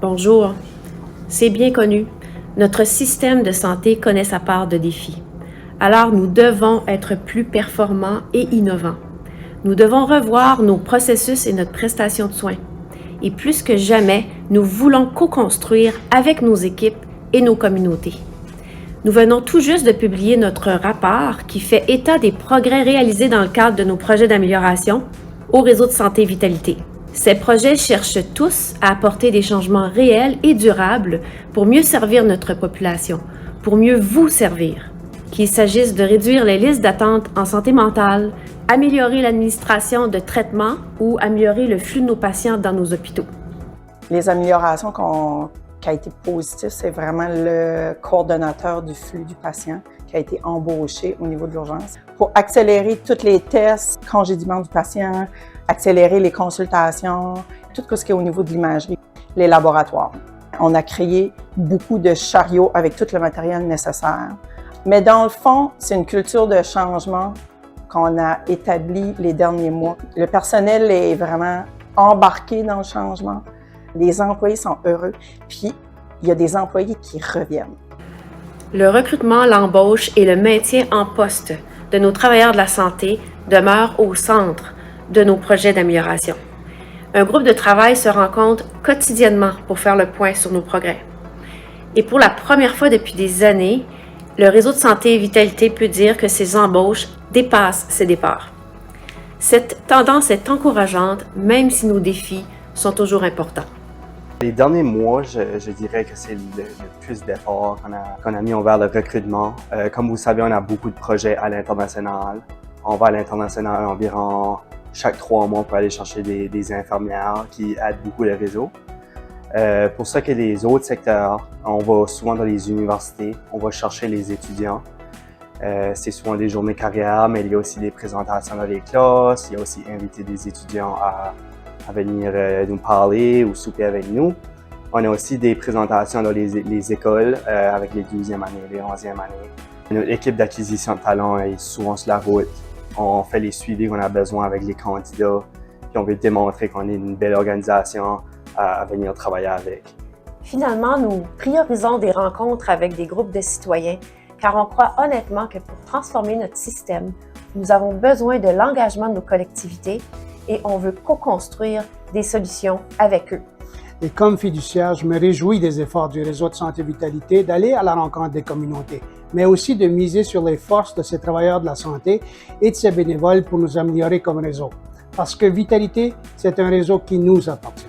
Bonjour. C'est bien connu, notre système de santé connaît sa part de défis. Alors nous devons être plus performants et innovants. Nous devons revoir nos processus et notre prestation de soins. Et plus que jamais, nous voulons co-construire avec nos équipes et nos communautés. Nous venons tout juste de publier notre rapport qui fait état des progrès réalisés dans le cadre de nos projets d'amélioration au réseau de santé Vitalité. Ces projets cherchent tous à apporter des changements réels et durables pour mieux servir notre population, pour mieux vous servir. Qu'il s'agisse de réduire les listes d'attente en santé mentale, améliorer l'administration de traitements ou améliorer le flux de nos patients dans nos hôpitaux. Les améliorations qui a été positives, c'est vraiment le coordonnateur du flux du patient qui a été embauché au niveau de l'urgence pour accélérer tous les tests, congédiement du patient, accélérer les consultations, tout ce qui est au niveau de l'imagerie, les laboratoires. On a créé beaucoup de chariots avec tout le matériel nécessaire. Mais dans le fond, c'est une culture de changement qu'on a établie les derniers mois. Le personnel est vraiment embarqué dans le changement. Les employés sont heureux, puis il y a des employés qui reviennent. Le recrutement, l'embauche et le maintien en poste de nos travailleurs de la santé demeurent au centre de nos projets d'amélioration. Un groupe de travail se rencontre quotidiennement pour faire le point sur nos progrès. Et pour la première fois depuis des années, le réseau de santé Vitalité peut dire que ses embauches dépassent ses départs. Cette tendance est encourageante, même si nos défis sont toujours importants. Les derniers mois, je dirais que c'est le plus d'efforts qu'on a mis envers le recrutement. Comme vous savez, on a beaucoup de projets à l'international. On va à l'international environ chaque 3 mois pour aller chercher des infirmières qui aident beaucoup le réseau. Pour ce qui est des autres secteurs, on va souvent dans les universités, on va chercher les étudiants. C'est souvent des journées carrière, mais il y a aussi des présentations dans les classes, il y a aussi inviter des étudiants à venir nous parler ou souper avec nous. On a aussi des présentations dans les écoles avec les 12e années, les 11e années. Notre équipe d'acquisition de talents est souvent sur la route. On fait les suivis qu'on a besoin avec les candidats, puis on veut démontrer qu'on est une belle organisation à venir travailler avec. Finalement, nous priorisons des rencontres avec des groupes de citoyens car on croit honnêtement que pour transformer notre système, nous avons besoin de l'engagement de nos collectivités et on veut co-construire des solutions avec eux. Et comme fiduciaire, je me réjouis des efforts du réseau de santé Vitalité d'aller à la rencontre des communautés, mais aussi de miser sur les forces de ces travailleurs de la santé et de ces bénévoles pour nous améliorer comme réseau. Parce que Vitalité, c'est un réseau qui nous appartient.